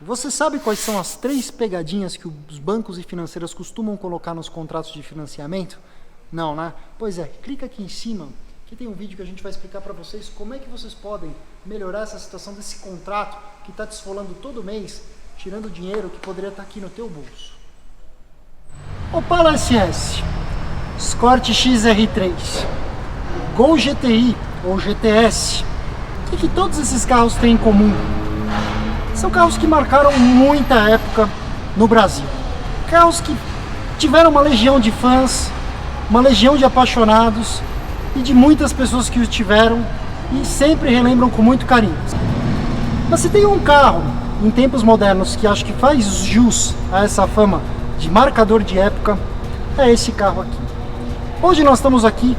Você sabe quais são as 3 pegadinhas que os bancos e financeiras costumam colocar nos contratos de financiamento? Não, né? Pois é, clica aqui em cima, que tem um vídeo que a gente vai explicar para vocês como é que vocês podem melhorar essa situação desse contrato que está te esfolando todo mês, tirando dinheiro que poderia estar aqui no teu bolso. Opala SS, Escort XR3, Gol GTI ou GTS. O que todos esses carros têm em comum? São carros que marcaram muita época no Brasil. Carros que tiveram uma legião de fãs, uma legião de apaixonados e de muitas pessoas que os tiveram e sempre relembram com muito carinho. Mas se tem um carro em tempos modernos que acho que faz jus a essa fama de marcador de época, é esse carro aqui. Hoje nós estamos aqui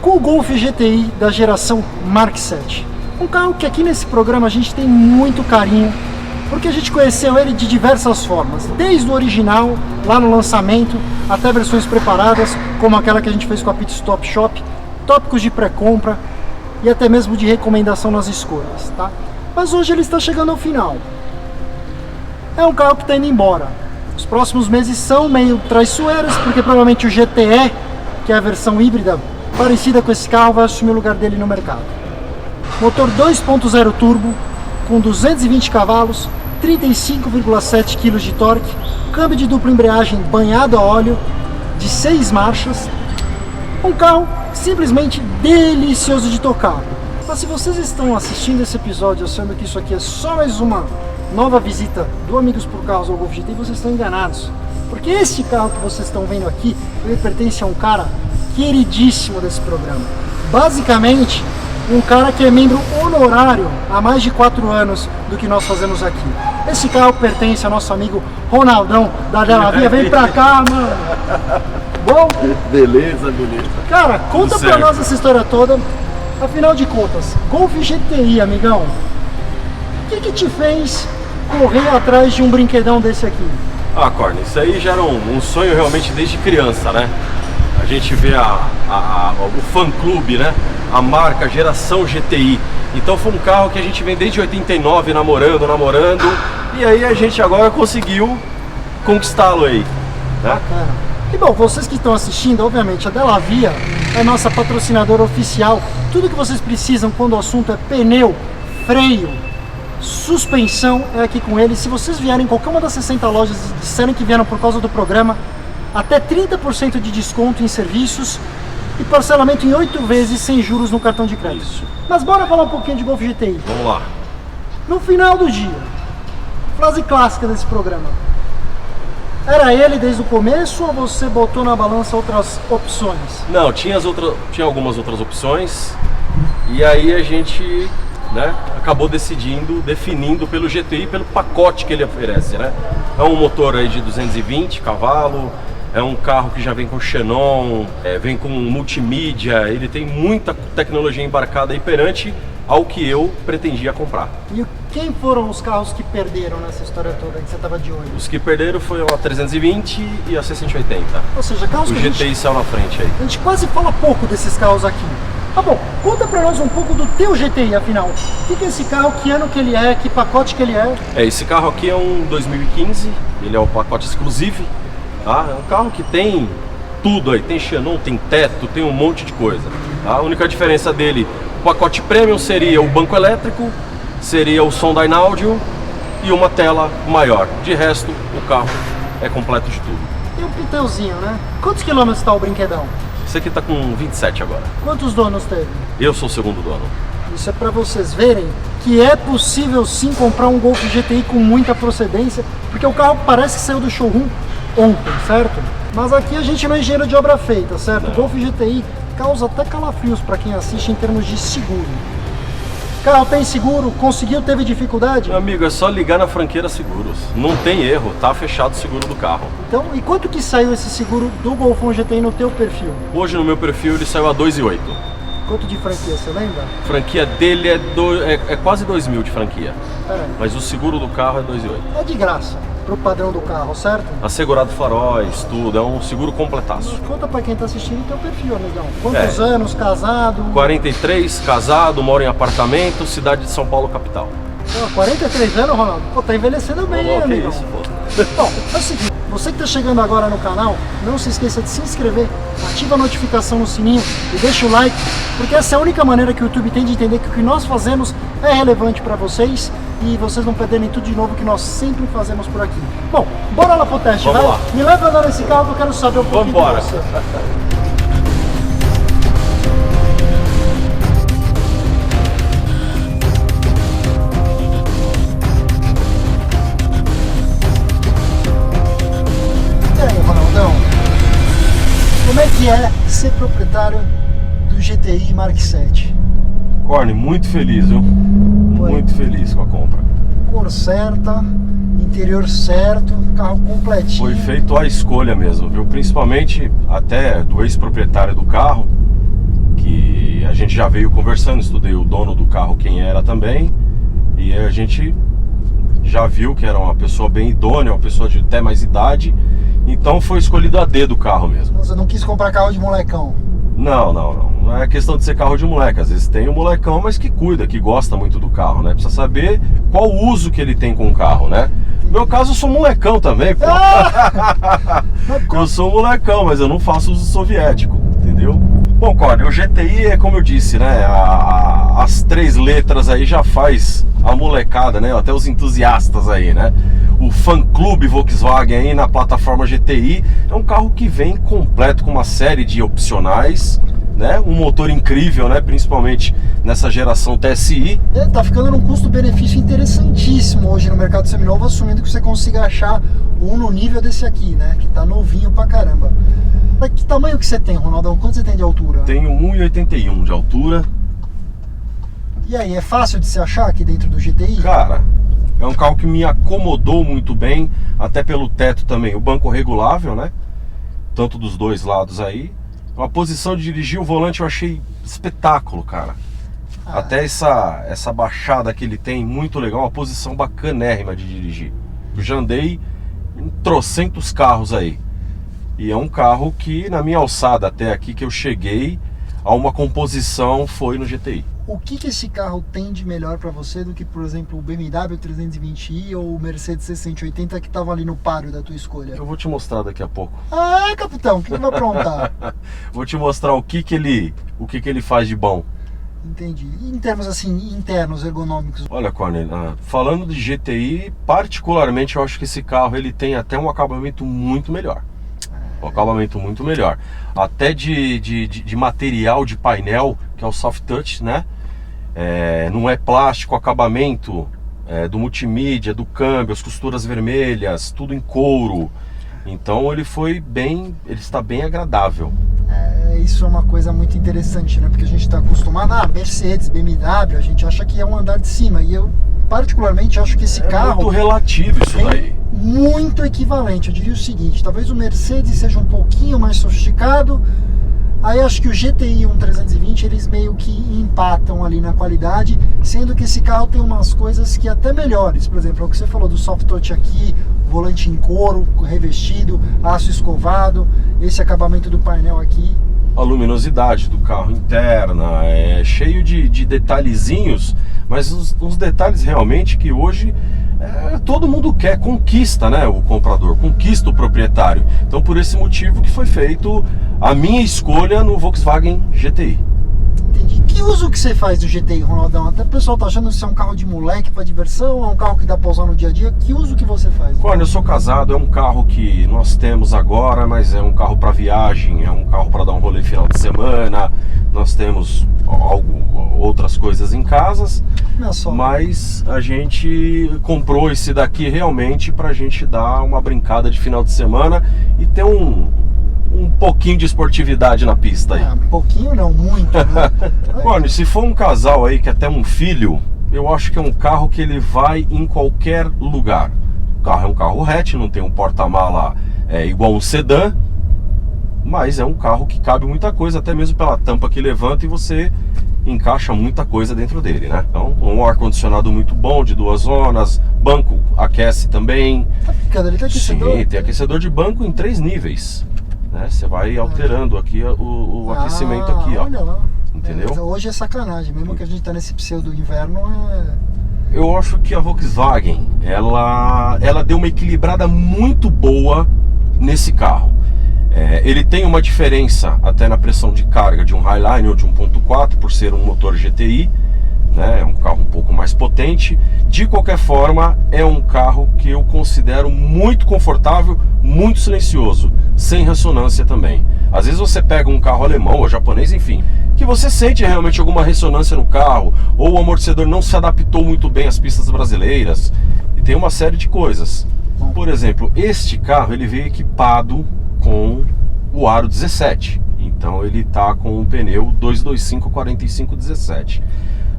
com o Golf GTI da geração Mark VII. Um carro que aqui nesse programa a gente tem muito carinho, porque a gente conheceu ele de diversas formas, desde o original, lá no lançamento, até versões preparadas, como aquela que a gente fez com a Pit Stop Shop, tópicos de pré-compra e até mesmo de recomendação nas escolhas, tá? Mas hoje ele está chegando ao final. É um carro que está indo embora. Os próximos meses são meio traiçoeiros, porque provavelmente o GTE, que é a versão híbrida parecida com esse carro, vai assumir o lugar dele no mercado. Motor 2.0 turbo, com 220 cavalos, 35,7 kg de torque, câmbio de dupla embreagem banhado a óleo, de 6 marchas. Um carro simplesmente delicioso de tocar. Mas se vocês estão assistindo esse episódio achando que isso aqui é só mais uma nova visita do Amigos por Carros ao Golf GTI, vocês estão enganados. Porque esse carro que vocês estão vendo aqui, ele pertence a um cara queridíssimo desse programa. Basicamente, um cara que é membro honorário há mais de 4 anos do que nós fazemos aqui. Esse carro pertence ao nosso amigo Ronaldão da Della Via. Vem pra cá, mano! Bom? Beleza. Cara, conta pra nós essa história toda. Afinal de contas, Golf GTI, amigão, o que te fez correr atrás de um brinquedão desse aqui? Ah, Corne, isso aí já era um sonho realmente desde criança, né? A gente vê o fã-clube, né? A marca Geração GTI. Então foi um carro que a gente vem desde 89 namorando, e aí a gente agora conseguiu conquistá-lo aí, né? Bacana. E bom, vocês que estão assistindo, obviamente a Della Via é nossa patrocinadora oficial. Tudo que vocês precisam quando o assunto é pneu, freio, suspensão, é aqui com eles. Se vocês vierem em qualquer uma das 60 lojas e disserem que vieram por causa do programa, até 30% de desconto em serviços e parcelamento em 8 vezes sem juros no cartão de crédito. Isso. Mas bora falar um pouquinho de Golf GTI. Vamos lá. No final do dia, frase clássica desse programa: era ele desde o começo ou você botou na balança outras opções? Não, tinha algumas outras opções, e aí a gente, né, acabou definindo pelo GTI, pelo pacote que ele oferece, né? É um motor aí de 220 cavalos, é um carro que já vem com xenon, vem com multimídia, ele tem muita tecnologia embarcada aí perante ao que eu pretendia comprar. E quem foram os carros que perderam nessa história toda que você estava de olho? Os que perderam foi a 320 e a 680. Ou seja, carros o que GTI saiu na frente aí. A gente quase fala pouco desses carros aqui. Tá bom, conta pra nós um pouco do teu GTI, afinal. O que é esse carro, que ano que ele é, que pacote que ele é? Esse carro aqui é um 2015, ele é o pacote exclusivo, tá? É um carro que tem tudo aí, tem xenon, tem teto, tem um monte de coisa. Tá? A única diferença dele, o pacote premium seria o banco elétrico, seria o som Dyna Audio e uma tela maior. De resto, o carro é completo de tudo. E um pneuzinho, né? Quantos quilômetros está o brinquedão? Esse aqui tá com 27 agora. Quantos donos teve? Eu sou o segundo dono. Isso é para vocês verem que é possível sim comprar um Golf GTI com muita procedência, porque o carro parece que saiu do showroom ontem, certo? Mas aqui a gente não é engenheiro de obra feita, certo? O Golf GTI causa até calafrios para quem assiste em termos de seguro. Carro tem seguro? Conseguiu? Teve dificuldade? Meu amigo, é só ligar na Franqueira Seguros. Não tem erro, tá fechado o seguro do carro. Então, e quanto que saiu esse seguro do Golfão GTI no teu perfil? Hoje no meu perfil ele saiu a 2.800. Quanto de franquia, você lembra? A franquia dele é quase 2.000 de franquia. Peraí. Mas o seguro do carro é 2.800. É de graça, pro padrão do carro, certo? Assegurado faróis, tudo, é um seguro completaço. Conta pra quem tá assistindo o teu perfil, amigão. Quantos anos, casado? 43, casado, moro em apartamento, cidade de São Paulo, capital. Pô, 43 anos, Ronaldo? Pô, tá envelhecendo bem, hein, Que amigo? isso, pô. Bom, é o seguinte, você que está chegando agora no canal, não se esqueça de se inscrever, ativa a notificação no sininho e deixa o like, porque essa é a única maneira que o YouTube tem de entender que o que nós fazemos é relevante para vocês e vocês não perderem tudo de novo que nós sempre fazemos por aqui. Bom, bora lá pro teste, Vamos vai? lá. Me leva andando nesse carro que eu quero saber um pouquinho Vambora. de você. E aí, Ronaldão? Como é que é ser proprietário do GTI Mark 7? Corne, muito feliz, viu? Muito feliz com a compra. Cor certa, interior certo, carro completinho. Foi feito a escolha mesmo, viu? Principalmente até do ex-proprietário do carro, que a gente já veio conversando, estudei o dono do carro quem era também, e a gente já viu que era uma pessoa bem idônea, uma pessoa de até mais idade, então foi escolhido a dedo o carro mesmo. Você não quis comprar carro de molecão? Não é questão de ser carro de moleque. Às vezes tem um molecão, mas que cuida, que gosta muito do carro, né? Precisa saber qual o uso que ele tem com o carro, né? No meu caso, eu sou molecão também, pô. Eu sou molecão, mas eu não faço uso soviético, entendeu? Bom, Corne, o GTI é como eu disse, né? As 3 letras aí já faz a molecada, né? Até os entusiastas aí, né? O fã-clube Volkswagen aí na plataforma GTI é um carro que vem completo com uma série de opcionais, né? Um motor incrível, né? Principalmente nessa geração TSI. Tá ficando num custo-benefício interessantíssimo hoje no mercado seminovo, assumindo que você consiga achar um no nível desse aqui, né? Que tá novinho pra caramba. Mas que tamanho que você tem, Ronaldão? Quanto você tem de altura? Tenho 1,81 de altura. E aí, é fácil de se achar aqui dentro do GTI? Cara, é um carro que me acomodou muito bem, até pelo teto também. O banco regulável, né? Tanto dos dois lados aí. A posição de dirigir o volante eu achei espetáculo, cara. Até essa baixada que ele tem, muito legal. Uma posição bacanérrima de dirigir. Eu já andei em trocentos carros aí. E é um carro que, na minha alçada até aqui que eu cheguei, a uma composição foi no GTI. O que esse carro tem de melhor para você do que, por exemplo, o BMW 320i ou o Mercedes C180 que estavam ali no páreo da tua escolha? Eu vou te mostrar daqui a pouco. Ah, capitão, o que vai aprontar? Vou te mostrar o que ele faz de bom. Entendi. E em termos assim, internos, ergonômicos? Olha, Cornel, falando de GTI, particularmente eu acho que esse carro ele tem até um acabamento muito melhor. Um acabamento muito melhor. Até de material de painel, que é o soft touch, né? Não é plástico, acabamento do multimídia, do câmbio, as costuras vermelhas, tudo em couro. Então ele está bem agradável. Isso é uma coisa muito interessante, né? Porque a gente está acostumado a Mercedes, BMW, a gente acha que é um andar de cima. E eu particularmente acho que esse carro... É muito relativo isso daí. Muito equivalente. Eu diria o seguinte, talvez o Mercedes seja um pouquinho mais sofisticado. Aí acho que o GTI 320 eles meio que empatam ali na qualidade, sendo que esse carro tem umas coisas que até melhores. Por exemplo, é o que você falou do soft touch aqui, volante em couro, revestido, aço escovado, esse acabamento do painel aqui. A luminosidade do carro interna, cheio de detalhezinhos, mas uns detalhes realmente que hoje todo mundo quer, conquista, né, o comprador, conquista o proprietário. Então por esse motivo que foi feito a minha escolha no Volkswagen GTI. Entendi. Que uso que você faz do GTI, Ronaldão? Até o pessoal tá achando que isso é um carro de moleque para diversão, é um carro que dá pra usar no dia a dia. Que uso que você faz? Quando eu sou casado, é um carro que nós temos agora, mas é um carro para viagem, é um carro para dar um rolê final de semana. Nós temos outras coisas em casas, mas a gente comprou esse daqui realmente pra gente dar uma brincada de final de semana e ter um pouquinho de esportividade na pista aí. Um pouquinho não, muito, né? Bom, se for um casal aí que até um filho, eu acho que é um carro que ele vai em qualquer lugar. O carro é um carro hatch, não tem um porta-mala igual um sedã, mas é um carro que cabe muita coisa, até mesmo pela tampa que levanta e você encaixa muita coisa dentro dele, né? Então, um ar-condicionado muito bom, de 2 zonas, banco aquece também. Tá ficando, ele tem aquecedor? Sim, tem aquecedor de banco em 3 níveis. Né? Você vai alterando aqui o aquecimento aqui, ó. Olha lá. Entendeu? Hoje é sacanagem, mesmo que a gente tá nesse pseudo inverno, eu acho que a Volkswagen, ela deu uma equilibrada muito boa nesse carro. Ele tem uma diferença até na pressão de carga de um Highline ou de 1.4 por ser um motor GTI, né? É um carro um pouco mais potente. De qualquer forma, é um carro que eu considero muito confortável, muito silencioso, sem ressonância também. Às vezes você pega um carro alemão ou japonês, enfim, que você sente realmente alguma ressonância no carro, ou o amortecedor não se adaptou muito bem às pistas brasileiras, e tem uma série de coisas. Por exemplo, este carro ele veio equipado com o aro 17, então ele está com um pneu 225 45 17.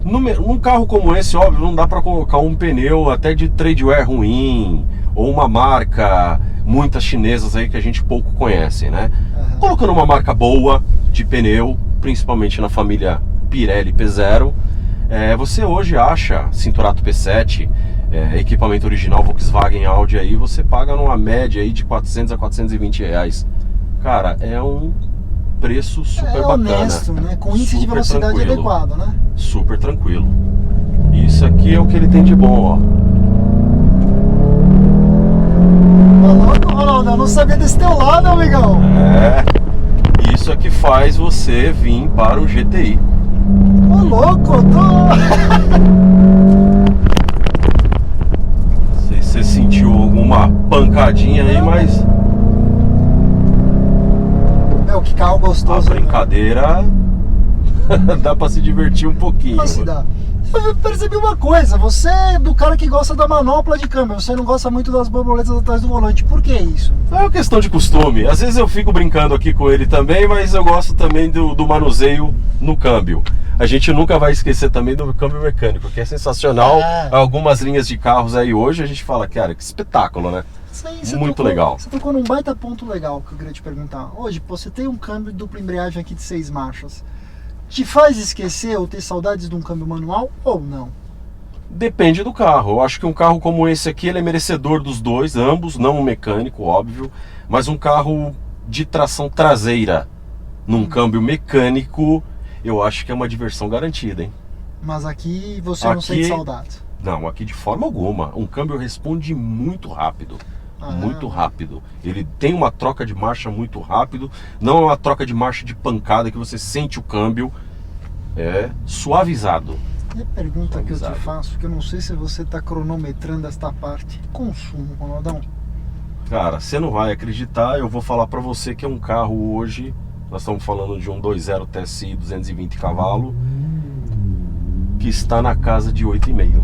Num carro como esse, óbvio, não dá para colocar um pneu até de tradeware ruim, ou uma marca, muitas chinesas aí que a gente pouco conhece, né? Colocando uma marca boa de pneu, principalmente na família Pirelli P0, você hoje acha Cinturato P7, equipamento original Volkswagen Audi aí, você paga numa média aí de 400 a 420 reais. Cara, é um preço super bacana. Honesto, né? Com índice de velocidade tranquilo, adequado, né? Super tranquilo. Isso aqui é o que ele tem de bom, ó. Ronaldo, eu não sabia desse teu lado, amigão. Isso é que faz você vir para o GTI. Ô, louco, eu tô... Não sei se você sentiu alguma pancadinha aí, mas Meu, que carro a gostoso. brincadeira dá pra se divertir um pouquinho. Nossa, dá. Eu percebi uma coisa, você é do cara que gosta da manopla de câmbio, você não gosta muito das borboletas atrás do volante, por que isso? É uma questão de costume. Às vezes eu fico brincando aqui com ele também, mas eu gosto também do manuseio no câmbio. A gente nunca vai esquecer também do câmbio mecânico, que é sensacional. Algumas linhas de carros aí hoje a gente fala, cara, que espetáculo, né? Muito legal. Você tocou num baita ponto legal que eu queria te perguntar. Hoje, você tem um câmbio dupla embreagem aqui de 6 marchas. Te faz esquecer ou ter saudades de um câmbio manual ou não? Depende do carro. Eu acho que um carro como esse aqui, ele é merecedor dos dois, ambos, não um mecânico, óbvio, mas um carro de tração traseira num câmbio mecânico, eu acho que é uma diversão garantida, hein? Mas aqui você não sente saudade? Não, aqui de forma alguma. Um câmbio responde muito rápido. Muito rápido. Ele tem uma troca de marcha muito rápido. Não é uma troca de marcha de pancada que você sente o câmbio. É suavizado. E a pergunta que eu te faço, que eu não sei se você está cronometrando esta parte. Consumo, Ronaldão? Cara, você não vai acreditar. Eu vou falar pra você que é um carro hoje. Nós estamos falando de um 2.0 TSI 220 cavalos. Que está na casa de 8,5.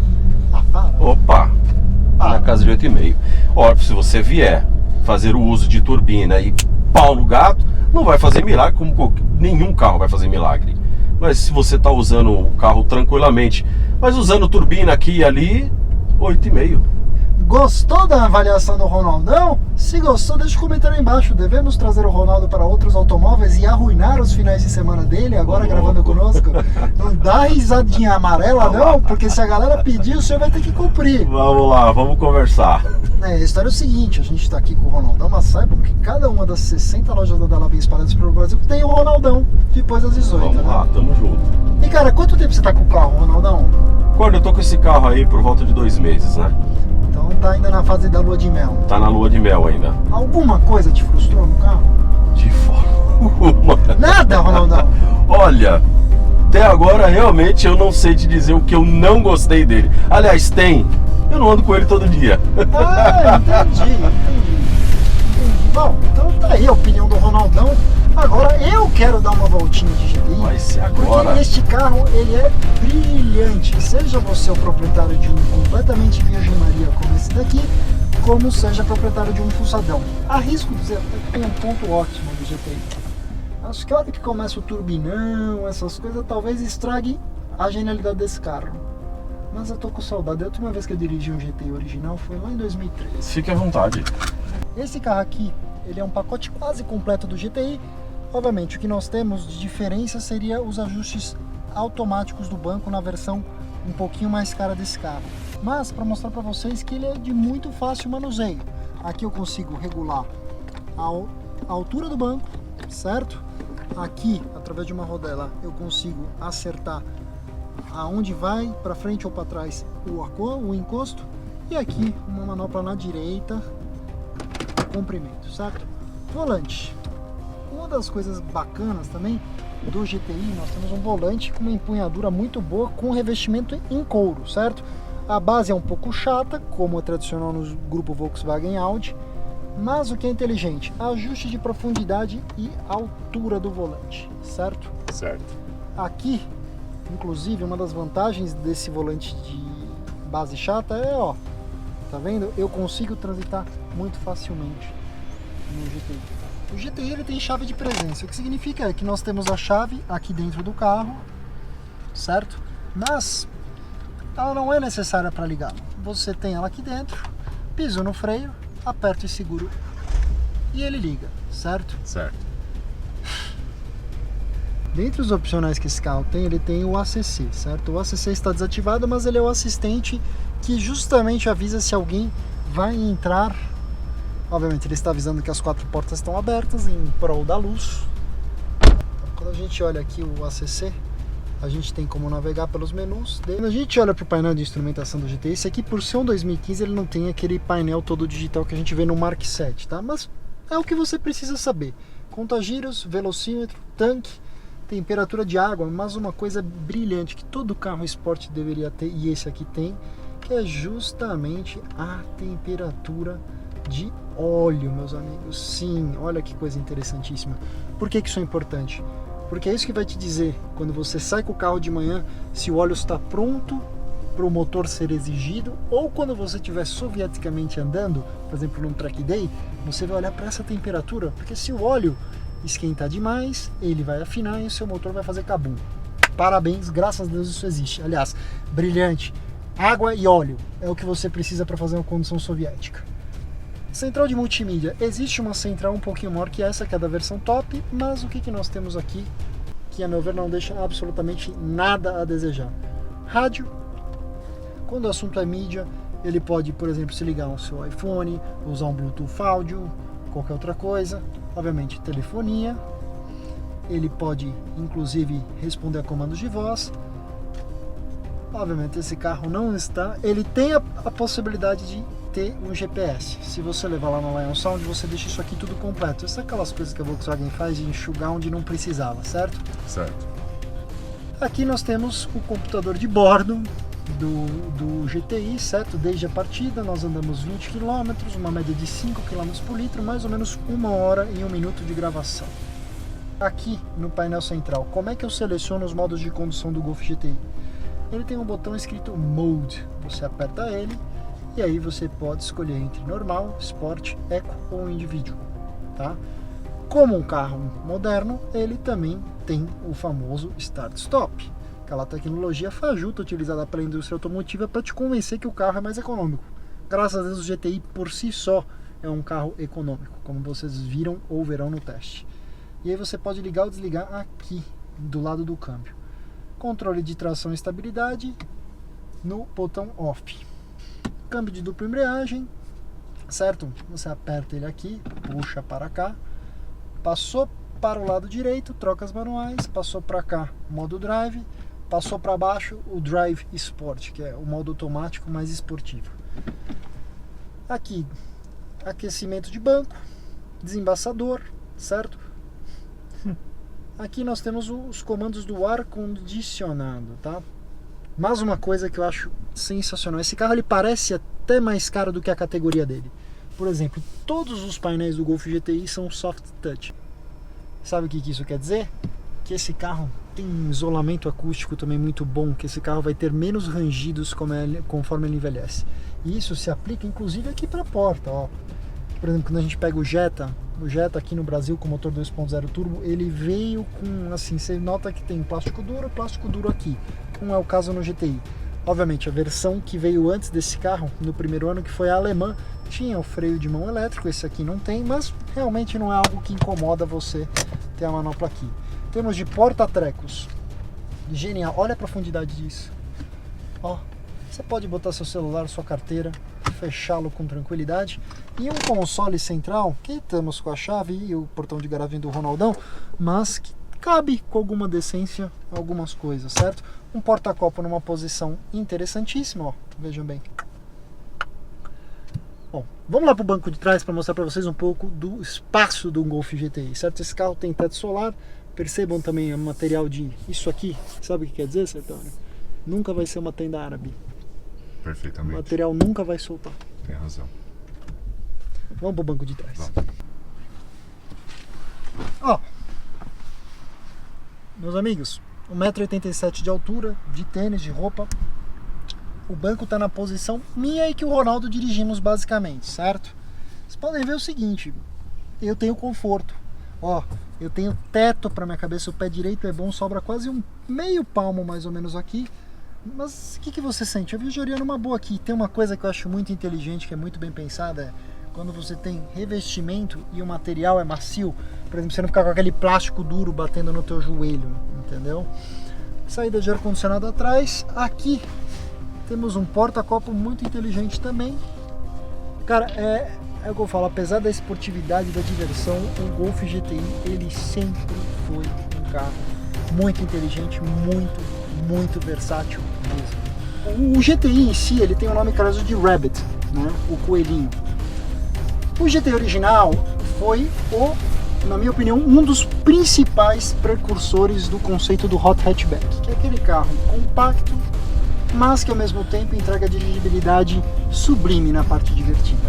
Opa! Na casa de 8,5. Óbvio, se você vier fazer o uso de turbina e pau no gato, não vai fazer milagre, como nenhum carro vai fazer milagre. Mas se você está usando o carro tranquilamente, mas usando turbina aqui e ali, 8,5. Gostou da avaliação do Ronaldão? Se gostou, deixa um comentário aí embaixo. Devemos trazer o Ronaldo para outros automóveis e arruinar os finais de semana dele, agora gravando conosco? Não dá risadinha amarela não, porque se a galera pedir, o senhor vai ter que cumprir. Vamos lá, vamos conversar. A história é o seguinte, a gente está aqui com o Ronaldão, mas saibam que cada uma das 60 lojas da Delavi espalhadas pelo Brasil tem o Ronaldão, depois das 18, vamos lá, tamo junto. E cara, quanto tempo você tá com o carro, Ronaldão? Quando eu tô com esse carro aí por volta de 2 meses, né? Então tá ainda na fase da lua de mel. Tá na lua de mel ainda. Alguma coisa te frustrou no carro? De forma alguma. Nada, Ronaldão? Olha, até agora realmente eu não sei te dizer o que eu não gostei dele. Aliás, tem. Eu não ando com ele todo dia. Entendi. Bom, então tá aí a opinião do Ronaldão. Agora eu quero dar uma voltinha de GTI. Vai ser agora. Porque este carro, ele é brilhante. Seja você o proprietário de um completamente Virgem Maria como esse daqui, como seja proprietário de um Fuçadão. Arrisco dizer que tem um ponto ótimo do GTI. Acho que a hora que começa o turbinão, essas coisas, talvez estrague a genialidade desse carro. Mas eu tô com saudade. A última vez que eu dirigi um GTI original foi lá em 2013. Fique à vontade. Esse carro aqui, ele é um pacote quase completo do GTI. Obviamente, o que nós temos de diferença seria os ajustes automáticos do banco na versão um pouquinho mais cara desse carro. Mas para mostrar para vocês que ele é de muito fácil manuseio. Aqui eu consigo regular a altura do banco, certo? Aqui, através de uma rodela, eu consigo acertar aonde vai, para frente ou para trás o encosto, e aqui uma manopla na direita, comprimento, certo? Volante. Uma das coisas bacanas também do GTI, nós temos um volante com uma empunhadura muito boa, com revestimento em couro, certo? A base é um pouco chata, como é tradicional no grupo Volkswagen e Audi, mas o que é inteligente, ajuste de profundidade e altura do volante, certo? Certo. Aqui, inclusive, uma das vantagens desse volante de base chata é, ó, tá vendo? Eu consigo transitar muito facilmente no GTI. O GTI ele tem chave de presença, o que significa que nós temos a chave aqui dentro do carro, certo? Mas ela não é necessária para ligar. Você tem ela aqui dentro, piso no freio, aperto e seguro e ele liga, certo? Certo. Dentre os opcionais que esse carro tem, ele tem o ACC, certo? O ACC está desativado, mas ele é o assistente que justamente avisa se alguém vai entrar. Obviamente ele está avisando que as 4 portas estão abertas em prol da luz. Quando a gente olha aqui o ACC, a gente tem como navegar pelos menus. Quando a gente olha para o painel de instrumentação do GTI, esse aqui por ser um 2015 ele não tem aquele painel todo digital que a gente vê no Mark 7, tá? Mas é o que você precisa saber. Conta-giros, velocímetro, tanque, temperatura de água, mas uma coisa brilhante que todo carro esporte deveria ter, e esse aqui tem, que é justamente a temperatura de óleo, meus amigos. Sim, olha que coisa interessantíssima. Por que isso é importante? Porque é isso que vai te dizer, quando você sai com o carro de manhã, se o óleo está pronto para o motor ser exigido, ou quando você estiver sovieticamente andando, por exemplo num track day, você vai olhar para essa temperatura, porque se o óleo esquentar demais, ele vai afinar e o seu motor vai fazer cabum. Parabéns, graças a Deus isso existe. Aliás, brilhante. Água e óleo é o que você precisa para fazer uma condução soviética. Central de multimídia. Existe uma central um pouquinho maior que essa, que é da versão top, mas o que nós temos aqui, que a meu ver não deixa absolutamente nada a desejar. Rádio. Quando o assunto é mídia, ele pode, por exemplo, se ligar ao seu iPhone, usar um Bluetooth áudio, qualquer outra coisa. Obviamente, telefonia. Ele pode, inclusive, responder a comandos de voz. Obviamente, esse carro não está... Ele tem a possibilidade de ter um GPS. Se você levar lá no Lion Sound, você deixa isso aqui tudo completo. Essas são aquelas coisas que a Volkswagen faz de enxugar onde não precisava, certo? Certo. Aqui nós temos o computador de bordo do GTI, certo? Desde a partida nós andamos 20 km, uma média de 5 km por litro, mais ou menos 1 hora e 1 minuto de gravação. Aqui no painel central, como é que eu seleciono os modos de condução do Golf GTI? Ele tem um botão escrito Mode, você aperta ele e aí você pode escolher entre normal, Sport, Eco ou Individual, tá? Como um carro moderno, ele também tem o famoso Start-Stop, aquela tecnologia fajuta utilizada pela indústria automotiva para te convencer que o carro é mais econômico. Graças a Deus o GTI por si só é um carro econômico, como vocês viram ou verão no teste. E aí você pode ligar ou desligar aqui, do lado do câmbio. Controle de tração e estabilidade no botão Off. Câmbio de dupla embreagem, certo? Você aperta ele aqui, puxa para cá, passou para o lado direito, trocas manuais, passou para cá, modo Drive, passou para baixo o Drive Sport, que é o modo automático mais esportivo. Aqui, aquecimento de banco, desembaçador, certo? Aqui nós temos os comandos do ar condicionado, tá? Mais uma coisa que eu acho sensacional, esse carro ele parece até mais caro do que a categoria dele. Por exemplo, todos os painéis do Golf GTI são soft touch. Sabe o que isso quer dizer? Que esse carro tem um isolamento acústico também muito bom, que esse carro vai ter menos rangidos conforme ele envelhece. E isso se aplica inclusive aqui para a porta, ó. Por exemplo, quando a gente pega o Jetta aqui no Brasil com motor 2.0 turbo, ele veio com, assim, você nota que tem plástico duro aqui. Não é o caso no GTI. Obviamente, a versão que veio antes desse carro, no primeiro ano, que foi a alemã, tinha o freio de mão elétrico, esse aqui não tem, mas realmente não é algo que incomoda você ter a manopla aqui. Temos de porta-trecos. Genial, olha a profundidade disso. Ó, você pode botar seu celular, sua carteira, fechá-lo com tranquilidade. E um console central, que estamos com a chave e o portão de garagem do Ronaldão, mas que cabe com alguma decência algumas coisas, certo? Um porta-copo numa posição interessantíssima, ó, vejam bem. Bom, vamos lá para o banco de trás para mostrar para vocês um pouco do espaço do Golf GTI, certo? Esse carro tem teto solar, percebam também o material de isso aqui, sabe o que quer dizer, Sertônio? Nunca vai ser uma tenda árabe. Perfeitamente. O material nunca vai soltar. Tem razão. Vamos para o banco de trás. Vamos. Ó, meus amigos, 1,87 m de altura, de tênis, de roupa. O banco está na posição minha e que o Ronaldo dirigimos basicamente, certo? Vocês podem ver o seguinte, eu tenho conforto. Ó, eu tenho teto para minha cabeça, o pé direito é bom, sobra quase um meio palmo mais ou menos aqui. Mas o que você sente? Eu viajaria numa boa aqui. Tem uma coisa que eu acho muito inteligente, que é muito bem pensada, é quando você tem revestimento e o material é macio, por exemplo, você não ficar com aquele plástico duro batendo no teu joelho, entendeu? Saída de ar-condicionado atrás, aqui temos um porta-copo muito inteligente também. Cara, é o que eu falo, apesar da esportividade e da diversão, o Golf GTI, ele sempre foi um carro muito inteligente, muito versátil mesmo. O GTI em si, ele tem o nome carinhoso de Rabbit, né? O coelhinho. O GTI original foi, na minha opinião, um dos principais precursores do conceito do Hot Hatchback, que é aquele carro compacto, mas que ao mesmo tempo entrega dirigibilidade sublime na parte divertida.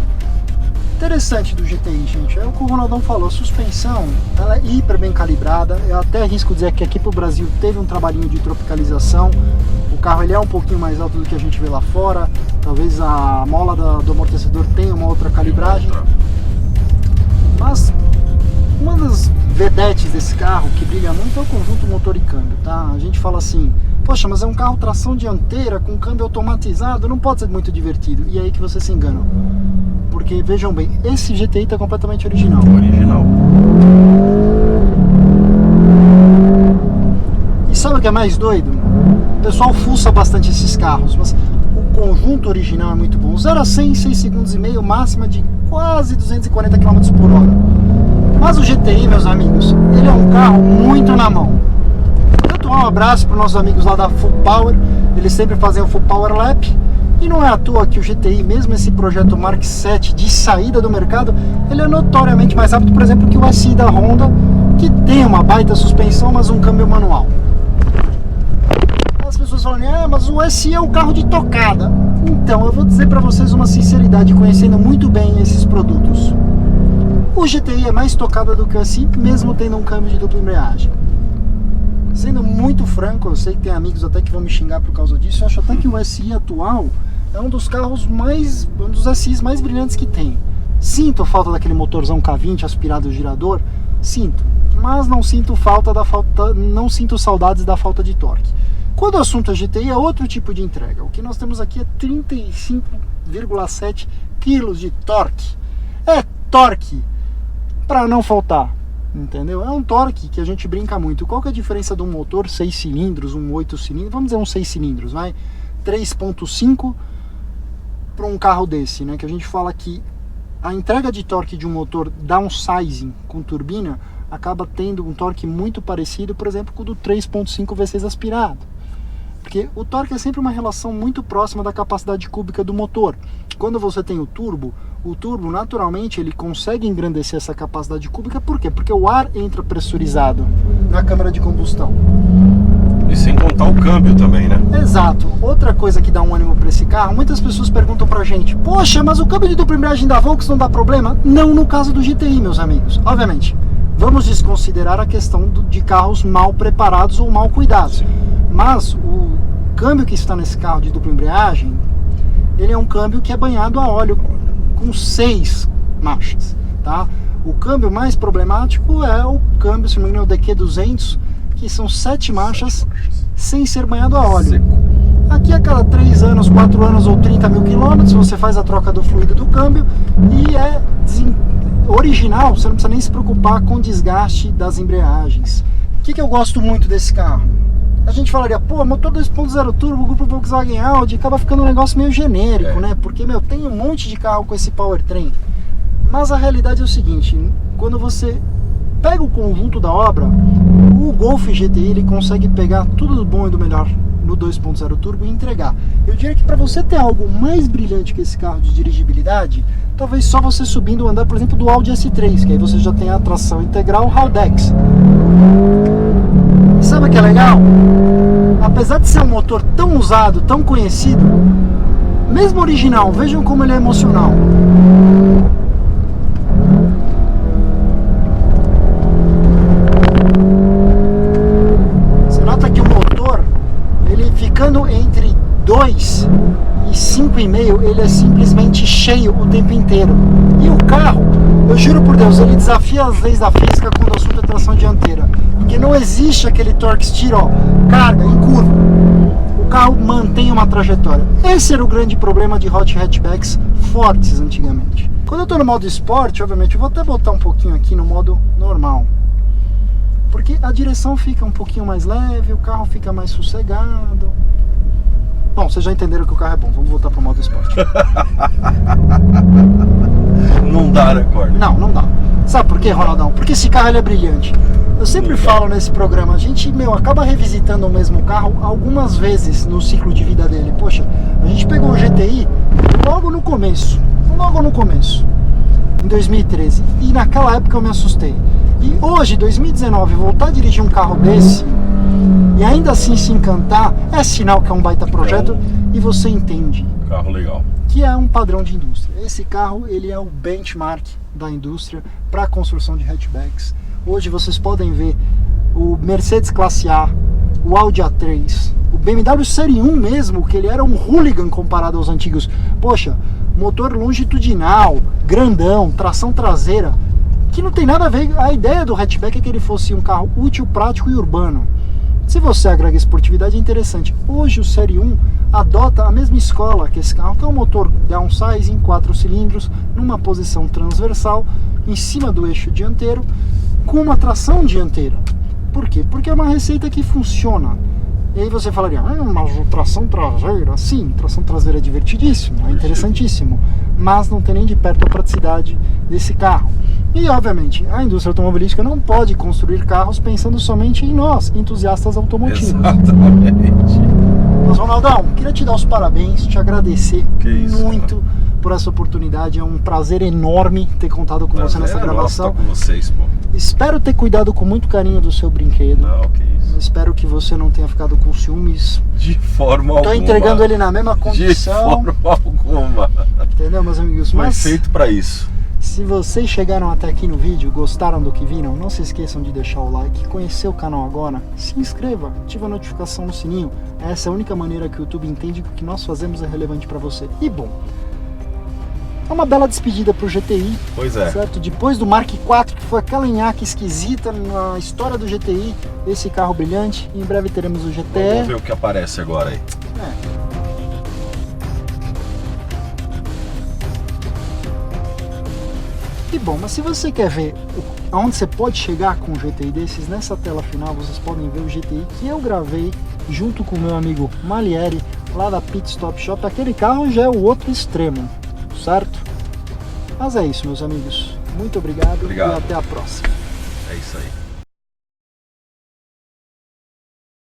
Interessante do GTI, gente, é o que o Ronaldão falou, a suspensão ela é hiper bem calibrada. Eu até arrisco dizer que aqui pro Brasil teve um trabalhinho de tropicalização. O carro ele é um pouquinho mais alto do que a gente vê lá fora, talvez a mola do amortecedor tenha uma outra calibragem, mas uma das vedetes desse carro que brilha muito é o conjunto motor e câmbio, tá? A gente fala assim, poxa, mas é um carro tração dianteira com câmbio automatizado, não pode ser muito divertido. E é aí que você se engana. Porque, vejam bem, esse GTI está completamente original. Original. E sabe o que é mais doido? O pessoal fuça bastante esses carros, mas o conjunto original é muito bom. 0 a 100 em 6 segundos e meio, máxima de quase 240 km por hora. Mas o GTI, meus amigos, ele é um carro muito na mão. Um abraço para os nossos amigos lá da Full Power, eles sempre fazem o Full Power Lap. E não é à toa que o GTI, mesmo esse projeto Mark 7 de saída do mercado, ele é notoriamente mais rápido, por exemplo, que o SI da Honda, que tem uma baita suspensão, mas um câmbio manual. As pessoas falam, mas o SI é o carro de tocada. Então, eu vou dizer para vocês uma sinceridade, conhecendo muito bem esses produtos. O GTI é mais tocada do que o SI, mesmo tendo um câmbio de dupla embreagem. Sendo muito franco, eu sei que tem amigos até que vão me xingar por causa disso, eu acho até que o SI atual é um dos carros um dos SIs mais brilhantes que tem. Sinto falta daquele motorzão K20 aspirado girador, sinto, mas não sinto não sinto saudades da falta de torque. Quando o assunto é GTI, é outro tipo de entrega. O que nós temos aqui é 35,7 kg de torque. É torque para não faltar. Entendeu? É um torque que a gente brinca muito. Qual que é a diferença de um motor 6 cilindros, um 8 cilindros, vamos dizer um 6 cilindros, vai? 3.5 para um carro desse, né? Que a gente fala que a entrega de torque de um motor downsizing com turbina acaba tendo um torque muito parecido, por exemplo, com o do 3.5 V6 aspirado. Porque o torque é sempre uma relação muito próxima da capacidade cúbica do motor. Quando você tem o turbo naturalmente ele consegue engrandecer essa capacidade cúbica. Por quê? Porque o ar entra pressurizado na câmara de combustão. E sem contar o câmbio também, né? Exato. Outra coisa que dá um ânimo para esse carro, muitas pessoas perguntam pra gente, poxa, mas o câmbio de dupla embreagem da Volks não dá problema? Não no caso do GTI, meus amigos. Obviamente, vamos desconsiderar a questão de carros mal preparados ou mal cuidados. Mas o câmbio que está nesse carro de dupla embreagem, ele é um câmbio que é banhado a óleo com 6 marchas, tá? O câmbio mais problemático é o câmbio, se não me engano, o DQ200, que são 7 marchas sem ser banhado a óleo. Seco. Aqui a cada 3 anos, 4 anos ou 30 mil quilômetros, você faz a troca do fluido do câmbio e é original, você não precisa nem se preocupar com o desgaste das embreagens. O que eu gosto muito desse carro? A gente falaria, pô, motor 2.0 turbo, grupo Volkswagen Audi, acaba ficando um negócio meio genérico, né? Porque, tem um monte de carro com esse powertrain. Mas a realidade é o seguinte, quando você pega o conjunto da obra, o Golf GTI ele consegue pegar tudo do bom e do melhor no 2.0 turbo e entregar. Eu diria que para você ter algo mais brilhante que esse carro de dirigibilidade, talvez só você subindo o andar, por exemplo, do Audi S3, que aí você já tem a tração integral Haldex. E sabe o que é legal? Apesar de ser um motor tão usado, tão conhecido, mesmo original, vejam como ele é emocional. Você nota que o motor, ele ficando entre 2 e 5,5, ele é simplesmente cheio o tempo inteiro. E o carro, eu juro por Deus, ele desafia as leis da física quando o assunto é tração dianteira. Porque não existe aquele torque steer, ó, carga em curva. O carro mantém uma trajetória. Esse era o grande problema de hot hatchbacks fortes antigamente. Quando eu estou no modo esporte, obviamente, eu vou até botar um pouquinho aqui no modo normal. Porque a direção fica um pouquinho mais leve, o carro fica mais sossegado. Bom, vocês já entenderam que o carro é bom. Vamos voltar para o modo esporte. Não dá, né, Corda? Não, não dá. Sabe por quê, Ronaldão? Porque esse carro ele é brilhante. Eu sempre falo nesse programa, a gente, acaba revisitando o mesmo carro algumas vezes no ciclo de vida dele. Poxa, a gente pegou o GTI logo no começo, em 2013. E naquela época eu me assustei. E hoje, 2019, voltar a dirigir um carro desse e ainda assim se encantar, é sinal que é um baita projeto e você entende. Carro legal. Que é um padrão de indústria. Esse carro, ele é o benchmark da indústria para a construção de hatchbacks. Hoje vocês podem ver o Mercedes Classe A, o Audi A3, o BMW Série 1 mesmo, que ele era um hooligan comparado aos antigos. Poxa, motor longitudinal, grandão, tração traseira, que não tem nada a ver. A ideia do hatchback é que ele fosse um carro útil, prático e urbano. Se você agrega esportividade, é interessante. Hoje o Série 1 adota a mesma escola que esse carro, que é um motor downsizing, 4 cilindros, numa posição transversal, em cima do eixo dianteiro, com uma tração dianteira. Por quê? Porque é uma receita que funciona. E aí você falaria, mas tração traseira? Sim, tração traseira é divertidíssimo, é interessantíssimo, mas não tem nem de perto a praticidade desse carro. E, obviamente, a indústria automobilística não pode construir carros pensando somente em nós, entusiastas automotivos. Exatamente. Mas, Ronaldão, queria te dar os parabéns, te agradecer muito, cara, por essa oportunidade. É um prazer enorme ter contado com você nessa gravação. Nossa, tô com vocês, pô. Espero ter cuidado com muito carinho do seu brinquedo. Não, que isso. Espero que você não tenha ficado com ciúmes. De forma alguma. Tô entregando ele na mesma condição. De forma alguma. Entendeu, meus amigos? Foi Mas feito pra isso. se vocês chegaram até aqui no vídeo, gostaram do que viram, não se esqueçam de deixar o like, conhecer o canal agora, se inscreva, ativa a notificação no sininho. Essa é a única maneira que o YouTube entende que o que nós fazemos é relevante para você. E bom, é uma bela despedida pro GTI. Pois é. Certo? Depois do Mark IV, que foi aquela nhaque esquisita na história do GTI, esse carro brilhante. Em breve teremos o GTE. Vamos ver o que aparece agora aí. E bom, mas se você quer ver aonde você pode chegar com um GTI desses, nessa tela final vocês podem ver o GTI que eu gravei junto com o meu amigo Malieri, lá da Pit Stop Shop. Aquele carro já é o outro extremo, certo? Mas é isso, meus amigos. Muito obrigado. E até a próxima. É isso aí.